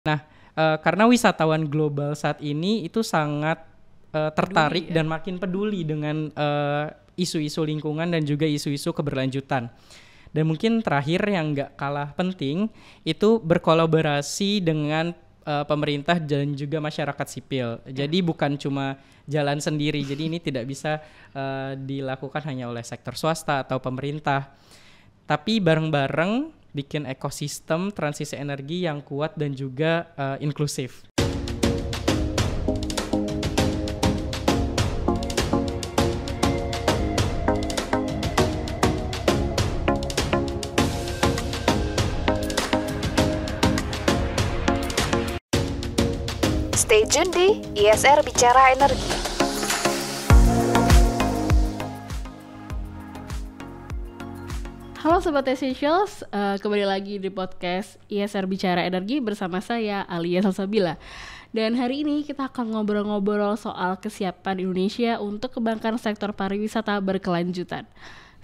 Nah, karena wisatawan global saat ini itu sangat tertarik Peduli ya. dan makin peduli dengan isu-isu lingkungan dan juga isu-isu keberlanjutan. Dan mungkin terakhir yang nggak kalah penting itu berkolaborasi dengan pemerintah dan juga masyarakat sipil. Jadi bukan cuma jalan sendiri. Jadi ini tidak bisa dilakukan hanya oleh sektor swasta atau pemerintah, tapi bareng-bareng bikin ekosistem transisi energi yang kuat dan juga inklusif. Stay tune di ISR Bicara Energi. Halo Sobat Essentials, kembali lagi di podcast ISR Bicara Energi bersama saya Alia Salsabila. Dan hari ini kita akan ngobrol-ngobrol soal kesiapan Indonesia untuk kebangkitan sektor pariwisata berkelanjutan.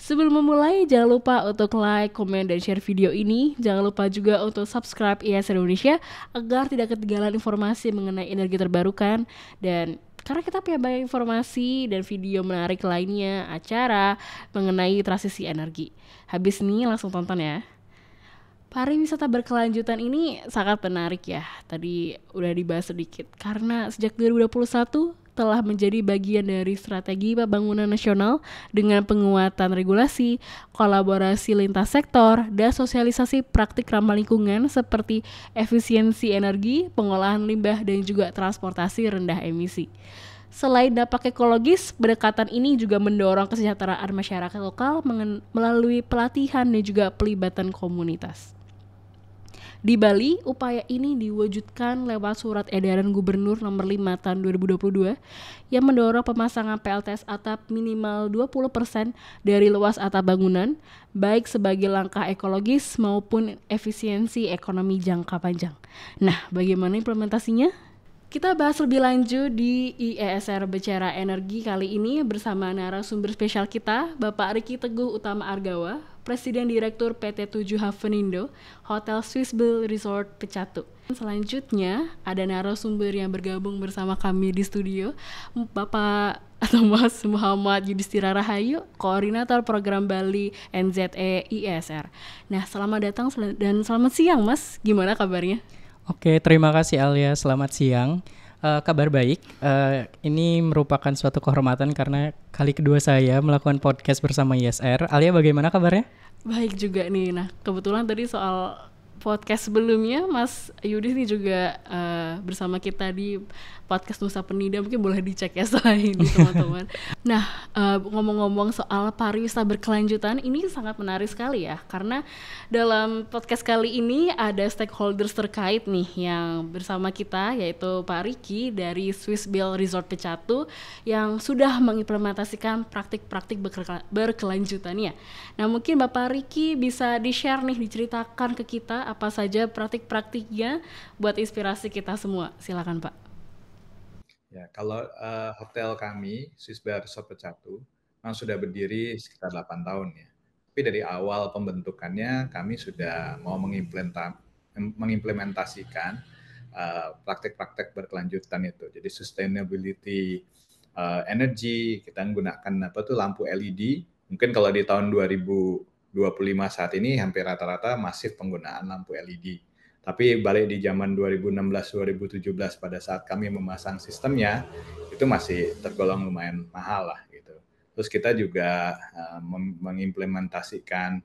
Sebelum memulai, jangan lupa untuk like, komen, dan share video ini. Jangan lupa juga untuk subscribe ISR Indonesia agar tidak ketinggalan informasi mengenai energi terbarukan. Dan karena kita punya banyak informasi dan video menarik lainnya, acara mengenai transisi energi. Habis ini langsung tonton ya. Pariwisata berkelanjutan ini sangat menarik ya. Tadi udah dibahas sedikit. Karena sejak 2021 telah menjadi bagian dari strategi pembangunan nasional dengan penguatan regulasi, kolaborasi lintas sektor, dan sosialisasi praktik ramah lingkungan seperti efisiensi energi, pengolahan limbah, dan juga transportasi rendah emisi. Selain dampak ekologis, pendekatan ini juga mendorong kesejahteraan masyarakat lokal melalui pelatihan dan juga pelibatan komunitas. Di Bali, upaya ini diwujudkan lewat surat edaran Gubernur nomor 5 tahun 2022 yang mendorong pemasangan PLTS atap minimal 20% dari luas atap bangunan, baik sebagai langkah ekologis maupun efisiensi ekonomi jangka panjang. Nah, bagaimana implementasinya? Kita bahas lebih lanjut di IESR Bicara Energi kali ini bersama narasumber spesial kita, Bapak Riki Teguh Utama Argawa, Presiden Direktur PT 7 Havenindo, Hotel Swissbill Resort Pecatu. Selanjutnya ada narasumber yang bergabung bersama kami di studio, Bapak atau Mas Muhammad Yudhistira Rahayu, Koordinator Program Bali NZE IESR. Nah, selamat datang dan selamat siang Mas, gimana kabarnya? Oke, terima kasih Alia. Selamat siang. Kabar baik. Ini merupakan suatu kehormatan karena kali kedua saya melakukan podcast bersama ISR. Alia, bagaimana kabarnya? Baik juga nih. Nah, kebetulan tadi soal podcast sebelumnya Mas Yudi ini juga bersama kita di podcast Nusa Penida, mungkin boleh dicek ya setelah ini teman-teman. Nah, ngomong-ngomong soal pariwisata berkelanjutan ini sangat menarik sekali ya, karena dalam podcast kali ini ada stakeholders terkait nih yang bersama kita, yaitu Pak Riki dari Swissbill Resort Pecatu yang sudah mengimplementasikan praktik-praktik berkelanjutannya. Nah, mungkin Bapak Riki bisa di-share nih, diceritakan ke kita apa saja praktik-praktiknya buat inspirasi kita semua. Silakan Pak. Ya, kalau hotel kami, Swissbill Resort Pecatu, memang sudah berdiri sekitar 8 tahun ya. Tapi dari awal pembentukannya kami sudah mau mengimplementasikan praktek-praktek berkelanjutan itu. Jadi sustainability energy, kita menggunakan lampu LED. Mungkin kalau di tahun 2025 saat ini hampir rata-rata masif penggunaan lampu LED. Tapi balik di zaman 2016-2017 pada saat kami memasang sistemnya, itu masih tergolong lumayan mahal lah gitu. Terus kita juga mengimplementasikan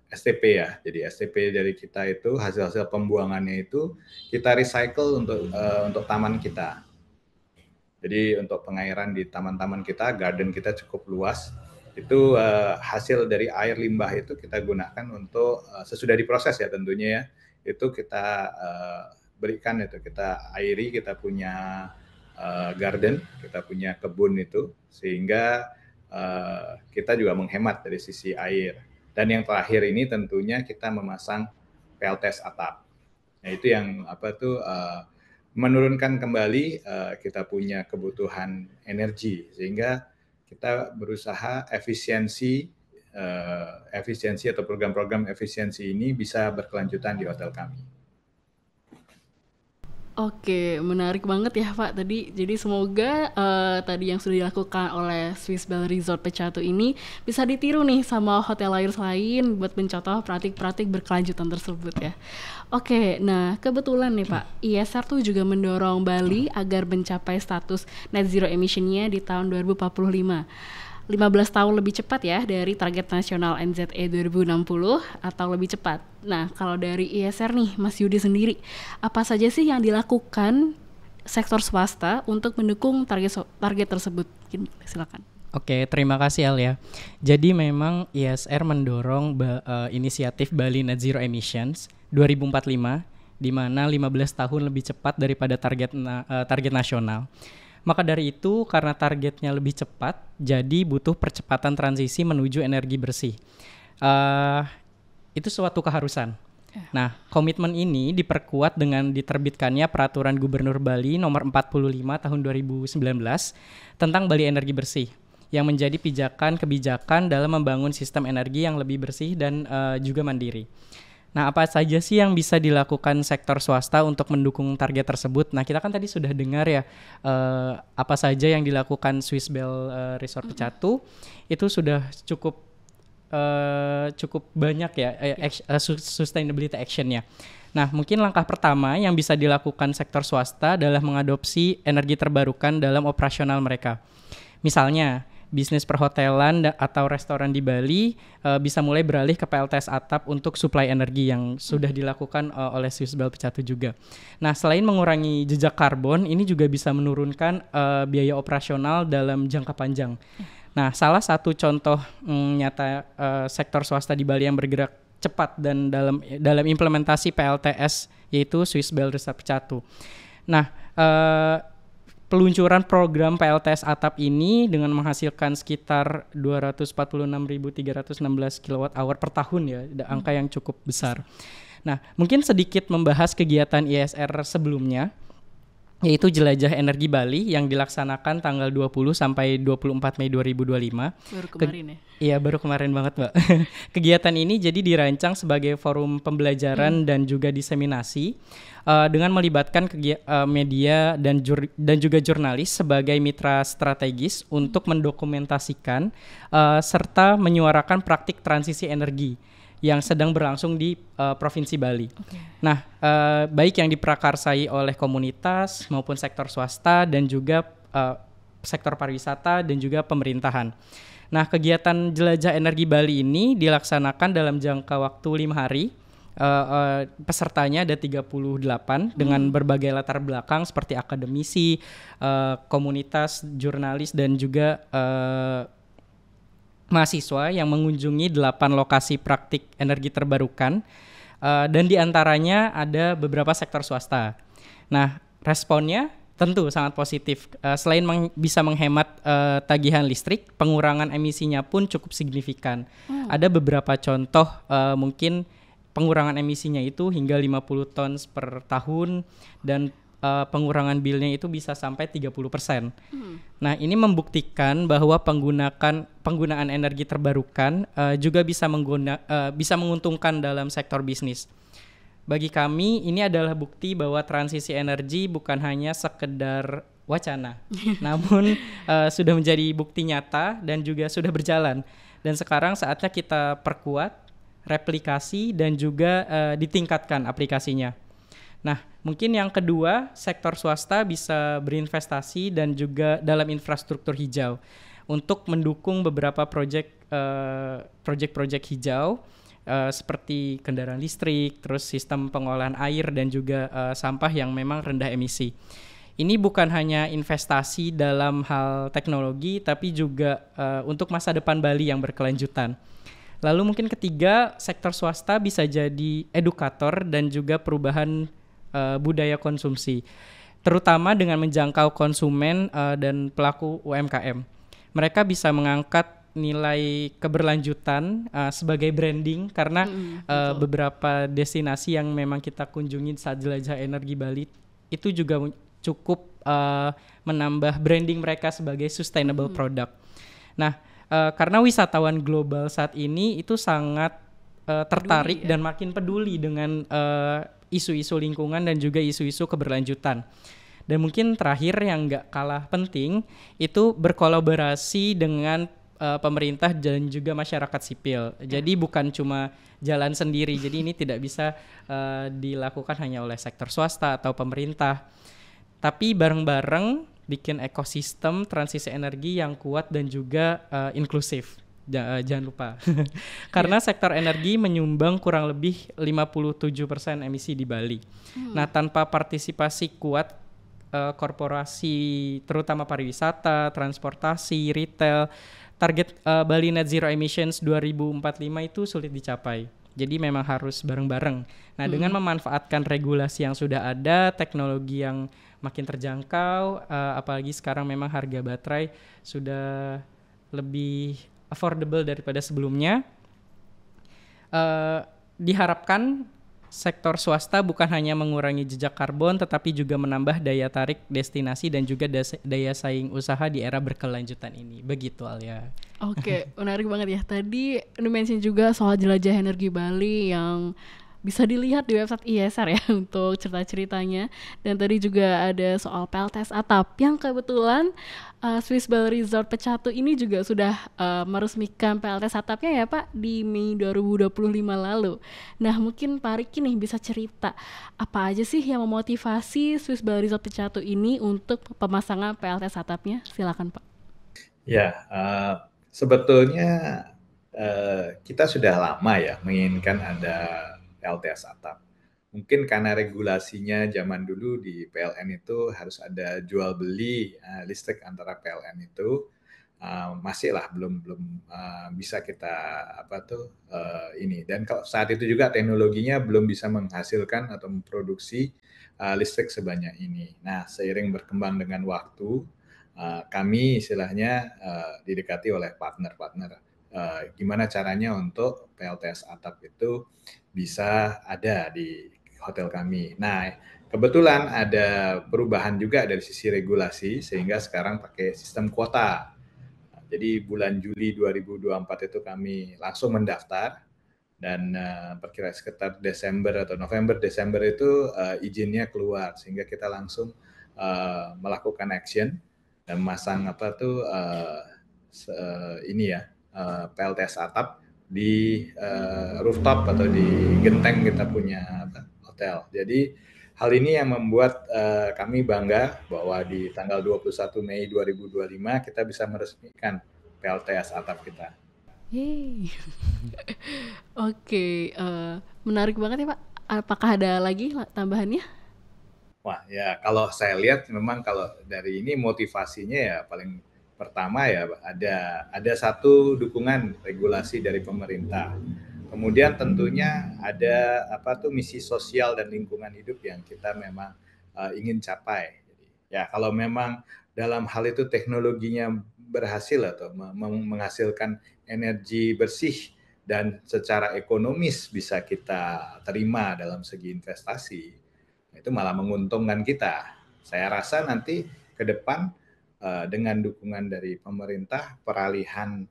STP ya. Jadi STP dari kita itu hasil-hasil pembuangannya itu kita recycle untuk taman kita. Jadi untuk pengairan di taman-taman kita, garden kita cukup luas. Itu hasil dari air limbah itu kita gunakan untuk sesudah diproses ya tentunya ya, itu kita berikan, itu kita airi, kita punya garden, kita punya kebun itu, sehingga kita juga menghemat dari sisi air. Dan yang terakhir ini tentunya kita memasang PLTS atap. Nah itu yang menurunkan kembali kita punya kebutuhan energi, sehingga kita berusaha efisiensi atau program-program efisiensi ini bisa berkelanjutan di hotel kami. Oke, menarik banget ya Pak tadi. Jadi semoga tadi yang sudah dilakukan oleh Swiss Bell Resort Pecatu ini bisa ditiru nih sama hotel lain buat mencontoh praktik-praktik berkelanjutan tersebut ya. Oke, nah kebetulan nih Pak, ISR tuh juga mendorong Bali agar mencapai status net zero emission-nya di tahun 2045. 15 tahun lebih cepat ya dari target nasional NZE 2060 atau lebih cepat. Nah, kalau dari ISR nih, Mas Yudi sendiri, apa saja sih yang dilakukan sektor swasta untuk mendukung target tersebut? Silakan. Oke, terima kasih Al ya. Jadi memang ISR mendorong inisiatif Bali Net Zero Emissions 2045 di mana 15 tahun lebih cepat daripada target nasional. Maka dari itu, karena targetnya lebih cepat, jadi butuh percepatan transisi menuju energi bersih. Itu suatu keharusan. Nah, komitmen ini diperkuat dengan diterbitkannya Peraturan Gubernur Bali Nomor 45 Tahun 2019 tentang Bali Energi Bersih, yang menjadi kebijakan dalam membangun sistem energi yang lebih bersih dan juga mandiri. Nah, apa saja sih yang bisa dilakukan sektor swasta untuk mendukung target tersebut? Nah, kita kan tadi sudah dengar ya apa saja yang dilakukan Swiss Bell Resort Pecatu itu sudah cukup banyak ya sustainability action-nya. Nah, mungkin langkah pertama yang bisa dilakukan sektor swasta adalah mengadopsi energi terbarukan dalam operasional mereka. Misalnya, bisnis perhotelan atau restoran di Bali bisa mulai beralih ke PLTS atap untuk suplai energi yang sudah dilakukan oleh Swiss Bell Pecatu juga. Nah, selain mengurangi jejak karbon, ini juga bisa menurunkan biaya operasional dalam jangka panjang. Nah, salah satu contoh nyata sektor swasta di Bali yang bergerak cepat dan dalam implementasi PLTS yaitu Swiss Bell Resort Pecatu. Nah, peluncuran program PLTS atap ini dengan menghasilkan sekitar 246.316 kWh per tahun ya, angka yang cukup besar. Nah, mungkin sedikit membahas kegiatan ISR sebelumnya, yaitu Jelajah Energi Bali yang dilaksanakan tanggal 20 sampai 24 Mei 2025. Baru kemarin ya? Iya, baru kemarin banget, Mbak. Kegiatan ini jadi dirancang sebagai forum pembelajaran dan juga diseminasi dengan melibatkan media dan juga jurnalis sebagai mitra strategis untuk mendokumentasikan serta menyuarakan praktik transisi energi yang sedang berlangsung di Provinsi Bali. Okay. Nah, baik yang diprakarsai oleh komunitas maupun sektor swasta dan juga sektor pariwisata dan juga pemerintahan. Nah, kegiatan Jelajah Energi Bali ini dilaksanakan dalam jangka waktu 5 hari. Pesertanya ada 38 dengan berbagai latar belakang seperti akademisi, komunitas, jurnalis dan juga mahasiswa yang mengunjungi 8 lokasi praktik energi terbarukan dan diantaranya ada beberapa sektor swasta. Nah, responnya tentu sangat positif. Selain bisa menghemat tagihan listrik, pengurangan emisinya pun cukup signifikan. Ada beberapa contoh mungkin pengurangan emisinya itu hingga 50 ton per tahun dan pengurangan bilnya itu bisa sampai 30%. Nah, ini membuktikan bahwa penggunaan energi terbarukan juga bisa menguntungkan dalam sektor bisnis. Bagi kami, ini adalah bukti bahwa transisi energi bukan hanya sekedar wacana, namun sudah menjadi bukti nyata dan juga sudah berjalan. Dan sekarang saatnya kita perkuat, replikasi, dan juga ditingkatkan aplikasinya. Nah, mungkin yang kedua, sektor swasta bisa berinvestasi dan juga dalam infrastruktur hijau untuk mendukung beberapa proyek hijau seperti kendaraan listrik, terus sistem pengolahan air dan juga sampah yang memang rendah emisi. Ini bukan hanya investasi dalam hal teknologi, tapi juga untuk masa depan Bali yang berkelanjutan. Lalu mungkin ketiga, sektor swasta bisa jadi edukator dan juga perubahan budaya konsumsi, terutama dengan menjangkau konsumen dan pelaku UMKM. Mereka bisa mengangkat nilai keberlanjutan sebagai branding karena beberapa destinasi yang memang kita kunjungi saat Jelajah Energi Bali itu juga cukup menambah branding mereka sebagai sustainable product. Nah, karena wisatawan global saat ini itu sangat tertarik dan makin peduli dengan isu-isu lingkungan dan juga isu-isu keberlanjutan. Dan mungkin terakhir yang nggak kalah penting itu berkolaborasi dengan pemerintah dan juga masyarakat sipil. Jadi bukan cuma jalan sendiri. Jadi ini tidak bisa dilakukan hanya oleh sektor swasta atau pemerintah. Tapi bareng-bareng bikin ekosistem transisi energi yang kuat dan juga inklusif. Jangan lupa. Karena sektor energi menyumbang kurang lebih 57% emisi di Bali. Nah, tanpa partisipasi kuat korporasi terutama pariwisata, transportasi, retail, target Bali Net Zero Emissions 2045 itu sulit dicapai. Jadi memang harus bareng-bareng. Nah, dengan memanfaatkan regulasi yang sudah ada, teknologi yang makin terjangkau, apalagi sekarang memang harga baterai sudah lebih affordable daripada sebelumnya, diharapkan sektor swasta bukan hanya mengurangi jejak karbon, tetapi juga menambah daya tarik destinasi dan juga daya saing usaha di era berkelanjutan ini. Begitu, Alia. Oke, menarik banget ya. Tadi mention juga soal jelajah energi Bali yang bisa dilihat di website ISR ya untuk cerita-ceritanya. Dan tadi juga ada soal PLTS atap yang kebetulan Swiss Bali Resort Pecatu ini juga sudah meresmikan PLTS atapnya ya Pak di Mei 2025 lalu. Nah mungkin Pak Riki nih bisa cerita apa aja sih yang memotivasi Swiss Bali Resort Pecatu ini untuk pemasangan PLTS atapnya? Silakan Pak. Ya, sebetulnya kita sudah lama ya menginginkan ada PLTS atap. Mungkin karena regulasinya zaman dulu di PLN itu harus ada jual beli listrik antara PLN itu masih lah belum bisa kita ini. Dan kalau saat itu juga teknologinya belum bisa menghasilkan atau memproduksi listrik sebanyak ini. Nah, seiring berkembang dengan waktu, kami istilahnya didekati oleh partner-partner. Gimana caranya untuk PLTS atap itu bisa ada di hotel kami. Nah, kebetulan ada perubahan juga dari sisi regulasi sehingga sekarang pakai sistem kuota. Jadi bulan Juli 2024 itu kami langsung mendaftar dan perkiraan sekitar Desember atau November-Desember itu izinnya keluar sehingga kita langsung melakukan action dan memasang PLTS atap di rooftop atau di genteng kita punya hotel. Jadi hal ini yang membuat kami bangga bahwa di tanggal 21 Mei 2025 kita bisa meresmikan PLTS atap kita. Yeay. Oke, menarik banget ya Pak. Apakah ada lagi tambahannya? Wah ya, kalau saya lihat memang kalau dari ini motivasinya ya paling pertama ya ada satu dukungan regulasi dari pemerintah. Kemudian tentunya ada misi sosial dan lingkungan hidup yang kita memang ingin capai. Ya kalau memang dalam hal itu teknologinya berhasil atau menghasilkan energi bersih dan secara ekonomis bisa kita terima dalam segi investasi, itu malah menguntungkan kita. Saya rasa nanti ke depan dengan dukungan dari pemerintah, peralihan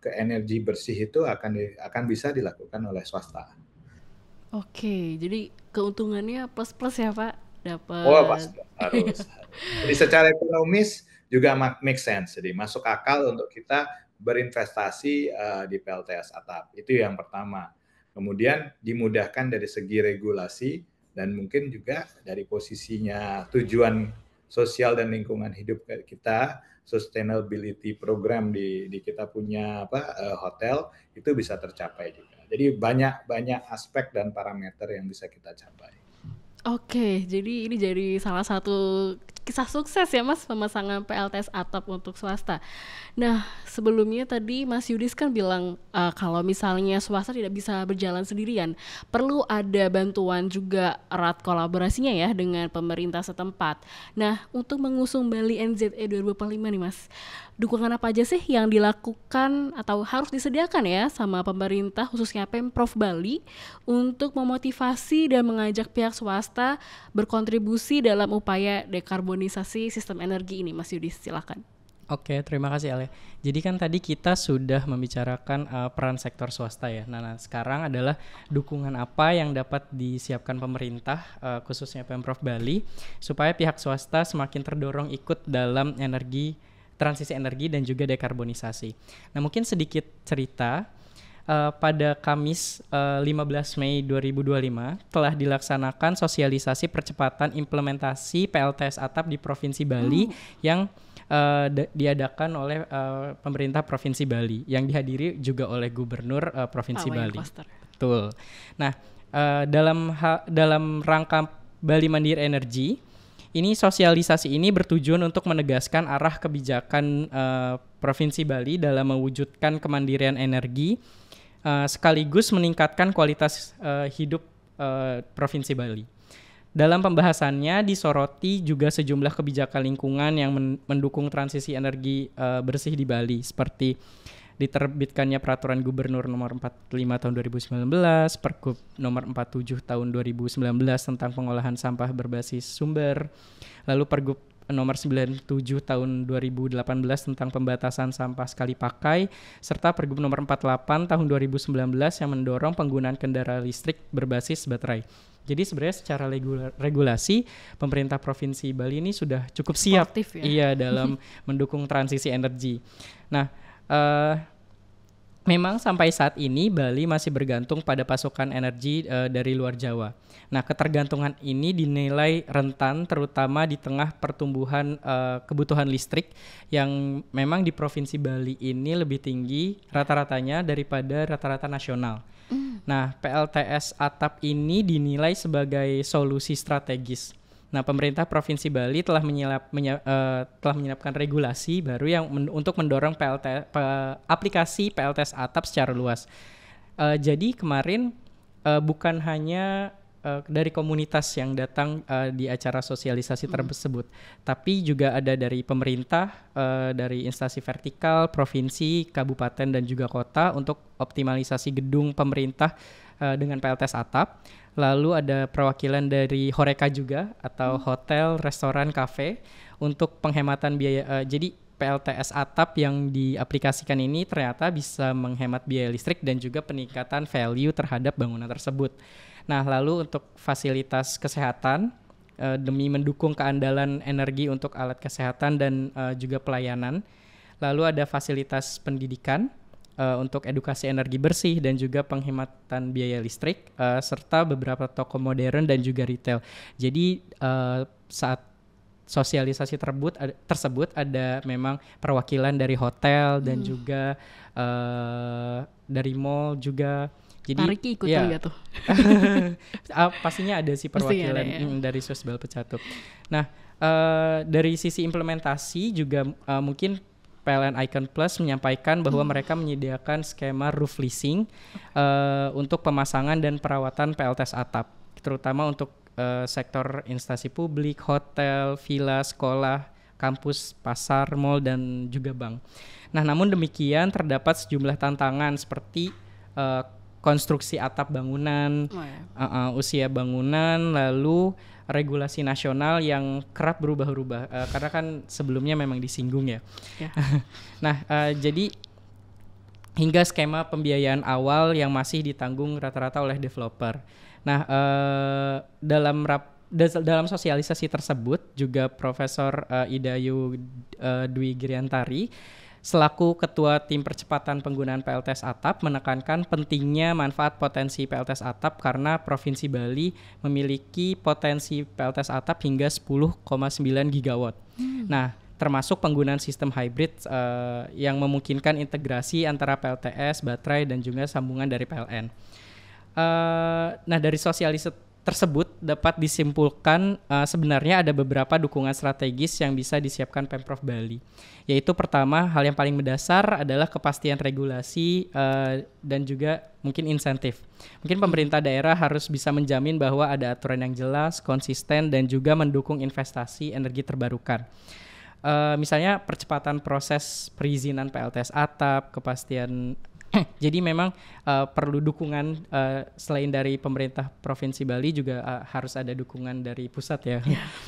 ke energi bersih itu akan bisa dilakukan oleh swasta. Oke, jadi keuntungannya plus ya Pak, dapat. Oh pasti harus. Jadi secara ekonomis juga make sense, jadi masuk akal untuk kita berinvestasi di PLTS atap. Itu yang pertama. Kemudian dimudahkan dari segi regulasi dan mungkin juga dari posisinya tujuan sosial dan lingkungan hidup kita, sustainability program di kita punya hotel itu bisa tercapai juga. Jadi banyak aspek dan parameter yang bisa kita capai. Oke, jadi ini jadi salah satu kisah sukses ya Mas pemasangan PLTS atap untuk swasta. Nah sebelumnya tadi Mas Yudis kan bilang kalau misalnya swasta tidak bisa berjalan sendirian, perlu ada bantuan juga erat kolaborasinya ya dengan pemerintah setempat. Nah untuk mengusung Bali NZE 2045 nih Mas, dukungan apa aja sih yang dilakukan atau harus disediakan ya sama pemerintah khususnya Pemprov Bali untuk memotivasi dan mengajak pihak swasta berkontribusi dalam upaya dekarbonisasi sistem energi ini, Mas Yudis, silakan. Oke, terima kasih Ale. Jadi kan tadi kita sudah membicarakan peran sektor swasta ya. Nah, sekarang adalah dukungan apa yang dapat disiapkan pemerintah, khususnya Pemprov Bali, supaya pihak swasta semakin terdorong ikut dalam transisi energi dan juga dekarbonisasi. Nah, mungkin sedikit cerita. Pada Kamis 15 Mei 2025 telah dilaksanakan sosialisasi percepatan implementasi PLTS atap di Provinsi Bali yang diadakan oleh pemerintah Provinsi Bali yang dihadiri juga oleh Gubernur Provinsi Bali. Betul. Nah, dalam rangka Bali Mandiri Energi, ini sosialisasi ini bertujuan untuk menegaskan arah kebijakan Provinsi Bali dalam mewujudkan kemandirian energi, sekaligus meningkatkan kualitas hidup Provinsi Bali. Dalam pembahasannya disoroti juga sejumlah kebijakan lingkungan yang mendukung transisi energi bersih di Bali, seperti diterbitkannya Peraturan Gubernur Nomor 45 Tahun 2019, Pergub Nomor 47 Tahun 2019 tentang pengolahan sampah berbasis sumber, lalu Pergub Nomor 97 Tahun 2018 tentang pembatasan sampah sekali pakai, serta Pergub Nomor 48 Tahun 2019 yang mendorong penggunaan kendaraan listrik berbasis baterai. Jadi sebenarnya secara regulasi pemerintah Provinsi Bali ini sudah cukup siap dalam mendukung transisi energi. Nah, memang sampai saat ini Bali masih bergantung pada pasokan energi dari luar Jawa. Nah, ketergantungan ini dinilai rentan terutama di tengah pertumbuhan kebutuhan listrik yang memang di Provinsi Bali ini lebih tinggi rata-ratanya daripada rata-rata nasional. Nah, PLTS atap ini dinilai sebagai solusi strategis. Nah, pemerintah Provinsi Bali telah menyiapkan regulasi baru yang untuk mendorong aplikasi PLTS atap secara luas. Jadi kemarin bukan hanya dari komunitas yang datang di acara sosialisasi tersebut, tapi juga ada dari pemerintah, dari instansi vertikal, provinsi, kabupaten dan juga kota untuk optimalisasi gedung pemerintah dengan PLTS atap. Lalu ada perwakilan dari Horeca juga atau hotel, restoran, kafe untuk penghematan biaya. Jadi PLTS atap yang diaplikasikan ini ternyata bisa menghemat biaya listrik dan juga peningkatan value terhadap bangunan tersebut. Nah, lalu untuk fasilitas kesehatan demi mendukung keandalan energi untuk alat kesehatan dan juga pelayanan. Lalu ada fasilitas pendidikan untuk edukasi energi bersih dan juga penghematan biaya listrik, serta beberapa toko modern dan juga retail. Jadi saat sosialisasi tersebut ada memang perwakilan dari hotel dan juga dari mall juga. Jadi Tariki ikut juga tuh. Pastinya ada sih perwakilan dari Sosbal Pecatup. Nah, dari sisi implementasi juga mungkin PLN Icon Plus menyampaikan bahwa mereka menyediakan skema roof leasing untuk pemasangan dan perawatan PLTS atap, terutama untuk sektor instansi publik, hotel, villa, sekolah, kampus, pasar, mal, dan juga bank. Nah, namun demikian terdapat sejumlah tantangan seperti konstruksi atap bangunan, usia bangunan, lalu regulasi nasional yang kerap berubah-ubah, karena kan sebelumnya memang disinggung ya. Nah, jadi hingga skema pembiayaan awal yang masih ditanggung rata-rata oleh developer. Nah, dalam sosialisasi tersebut juga Profesor Idayu Dwi Giriantari selaku Ketua Tim Percepatan Penggunaan PLTS Atap menekankan pentingnya manfaat potensi PLTS Atap karena Provinsi Bali memiliki potensi PLTS Atap hingga 10,9 gigawatt. Nah, termasuk penggunaan sistem hybrid yang memungkinkan integrasi antara PLTS, baterai, dan juga sambungan dari PLN. Nah, dari sosialisasi tersebut dapat disimpulkan sebenarnya ada beberapa dukungan strategis yang bisa disiapkan Pemprov Bali. Yaitu pertama, hal yang paling mendasar adalah kepastian regulasi dan juga mungkin insentif. Mungkin pemerintah daerah harus bisa menjamin bahwa ada aturan yang jelas, konsisten, dan juga mendukung investasi energi terbarukan. Misalnya percepatan proses perizinan PLTS atap, kepastian Jadi memang perlu dukungan selain dari pemerintah Provinsi Bali juga harus ada dukungan dari pusat ya.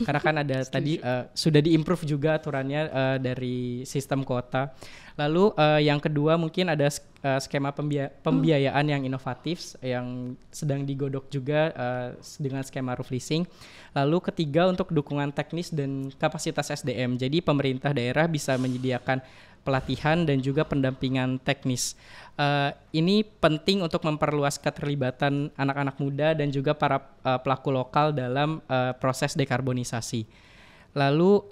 Karena kan ada tadi sudah diimprove juga aturannya dari sistem kuota. Lalu yang kedua mungkin ada skema pembiayaan yang inovatif yang sedang digodok juga dengan skema roof leasing. Lalu ketiga untuk dukungan teknis dan kapasitas SDM. Jadi pemerintah daerah bisa menyediakan pelatihan dan juga pendampingan teknis. Ini penting untuk memperluas keterlibatan anak-anak muda dan juga para pelaku lokal dalam proses dekarbonisasi. Lalu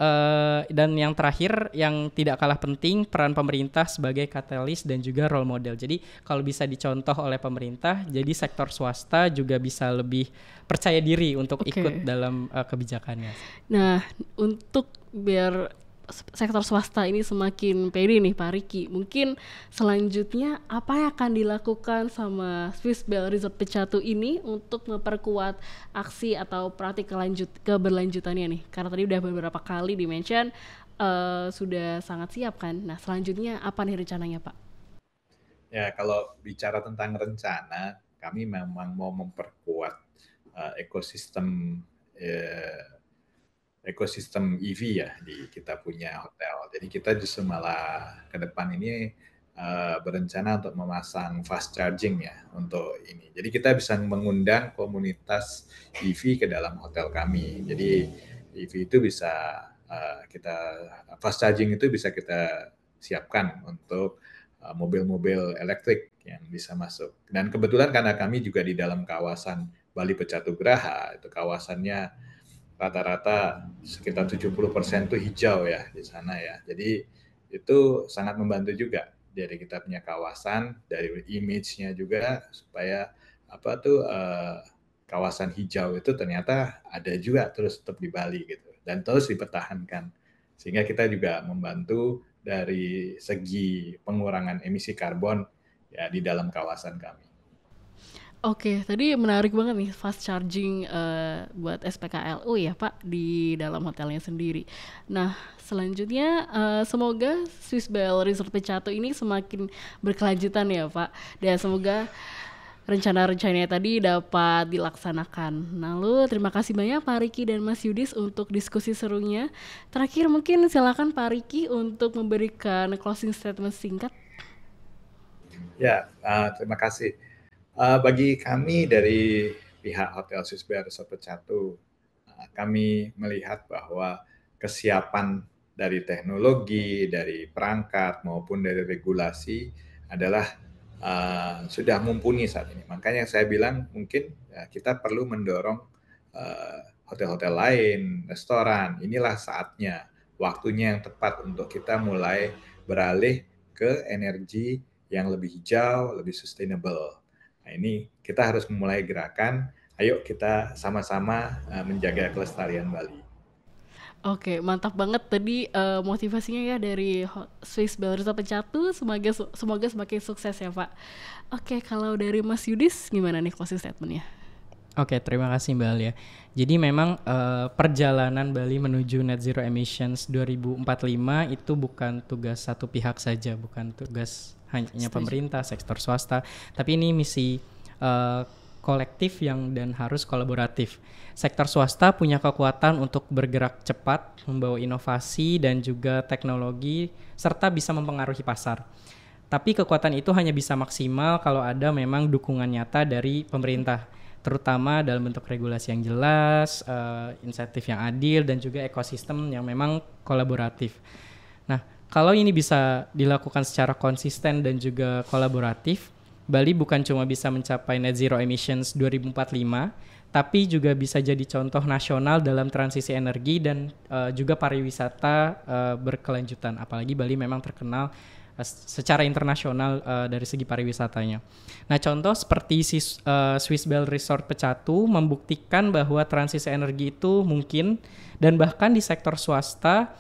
dan yang terakhir yang tidak kalah penting, peran pemerintah sebagai katalis dan juga role model. Jadi kalau bisa dicontoh oleh pemerintah, jadi sektor swasta juga bisa lebih percaya diri untuk ikut dalam kebijakannya. Nah, untuk biar sektor swasta ini semakin pede nih Pak Riki, mungkin selanjutnya apa yang akan dilakukan sama Swiss Bell Resort Pecatu ini untuk memperkuat aksi atau praktik keberlanjutannya nih? Karena tadi udah beberapa kali di-mention sudah sangat siap kan. Nah, selanjutnya apa nih rencananya Pak? Ya, kalau bicara tentang rencana, kami memang mau memperkuat ekosistem EV ya di kita punya hotel. Jadi kita justru malah ke depan ini berencana untuk memasang fast charging ya untuk ini. Jadi kita bisa mengundang komunitas EV ke dalam hotel kami. Jadi EV itu bisa fast charging itu bisa kita siapkan untuk mobil-mobil elektrik yang bisa masuk. Dan kebetulan karena kami juga di dalam kawasan Bali Pecatu Graha, itu kawasannya rata-rata sekitar 70% itu hijau ya di sana ya. Jadi itu sangat membantu juga dari kita punya kawasan, dari image-nya juga supaya kawasan hijau itu ternyata ada juga terus tetap di Bali gitu dan terus dipertahankan. Sehingga kita juga membantu dari segi pengurangan emisi karbon ya di dalam kawasan kami. Oke, tadi menarik banget nih fast charging buat SPKLU ya Pak di dalam hotelnya sendiri. Nah, selanjutnya semoga Swiss Bell Resort Pecatu ini semakin berkelanjutan ya Pak. Dan semoga rencana-rencananya tadi dapat dilaksanakan. Lalu terima kasih banyak Pak Riki dan Mas Yudis untuk diskusi serunya. Terakhir mungkin silakan Pak Riki untuk memberikan closing statement singkat. Ya, terima kasih. Bagi kami dari pihak Hotel Swiss Bell Resort Pecatu, kami melihat bahwa kesiapan dari teknologi, dari perangkat maupun dari regulasi adalah sudah mumpuni saat ini. Makanya saya bilang mungkin kita perlu mendorong hotel-hotel lain, restoran. Inilah saatnya, waktunya yang tepat untuk kita mulai beralih ke energi yang lebih hijau, lebih sustainable. Nah, ini kita harus memulai gerakan, ayo kita sama-sama menjaga kelestarian Bali. Oke, mantap banget tadi motivasinya ya dari Swiss Bell Resort Pecatu. Semoga semakin sukses ya Pak. Oke, kalau dari Mas Yudis gimana nih closing statement-nya? Oke, terima kasih Mbak Alia. Jadi memang perjalanan Bali menuju net zero emissions 2045 itu bukan tugas satu pihak saja, bukan tugas hanya pemerintah, sektor swasta, tapi ini misi kolektif dan harus kolaboratif. Sektor swasta punya kekuatan untuk bergerak cepat, membawa inovasi dan juga teknologi, serta bisa mempengaruhi pasar. Tapi kekuatan itu hanya bisa maksimal kalau ada memang dukungan nyata dari pemerintah, terutama dalam bentuk regulasi yang jelas, insentif yang adil, dan juga ekosistem yang memang kolaboratif. Nah, kalau ini bisa dilakukan secara konsisten dan juga kolaboratif, Bali bukan cuma bisa mencapai net zero emissions 2045, tapi juga bisa jadi contoh nasional dalam transisi energi dan juga pariwisata berkelanjutan. Apalagi Bali memang terkenal secara internasional dari segi pariwisatanya. Nah, contoh seperti Swiss Bell Resort Pecatu membuktikan bahwa transisi energi itu mungkin, dan bahkan di sektor swasta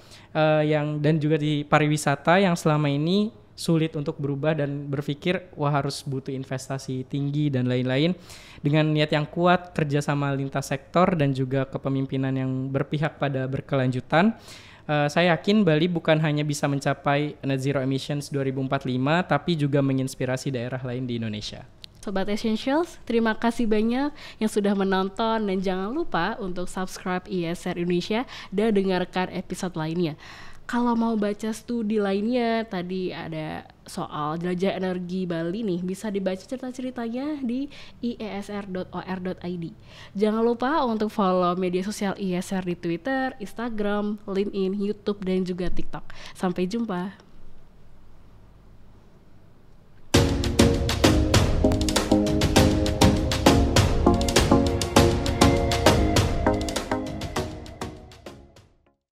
dan juga di pariwisata yang selama ini sulit untuk berubah dan berpikir harus butuh investasi tinggi dan lain-lain. Dengan niat yang kuat, kerjasama lintas sektor dan juga kepemimpinan yang berpihak pada berkelanjutan, Saya yakin Bali bukan hanya bisa mencapai net zero emissions 2045, tapi juga menginspirasi daerah lain di Indonesia. Sobat Essentials, terima kasih banyak yang sudah menonton dan jangan lupa untuk subscribe ISR Indonesia dan dengarkan episode lainnya. Kalau mau baca studi lainnya, tadi ada soal jelajah energi Bali nih, bisa dibaca cerita-ceritanya di iesr.or.id. Jangan lupa untuk follow media sosial ISR di Twitter, Instagram, LinkedIn, YouTube, dan juga TikTok. Sampai jumpa.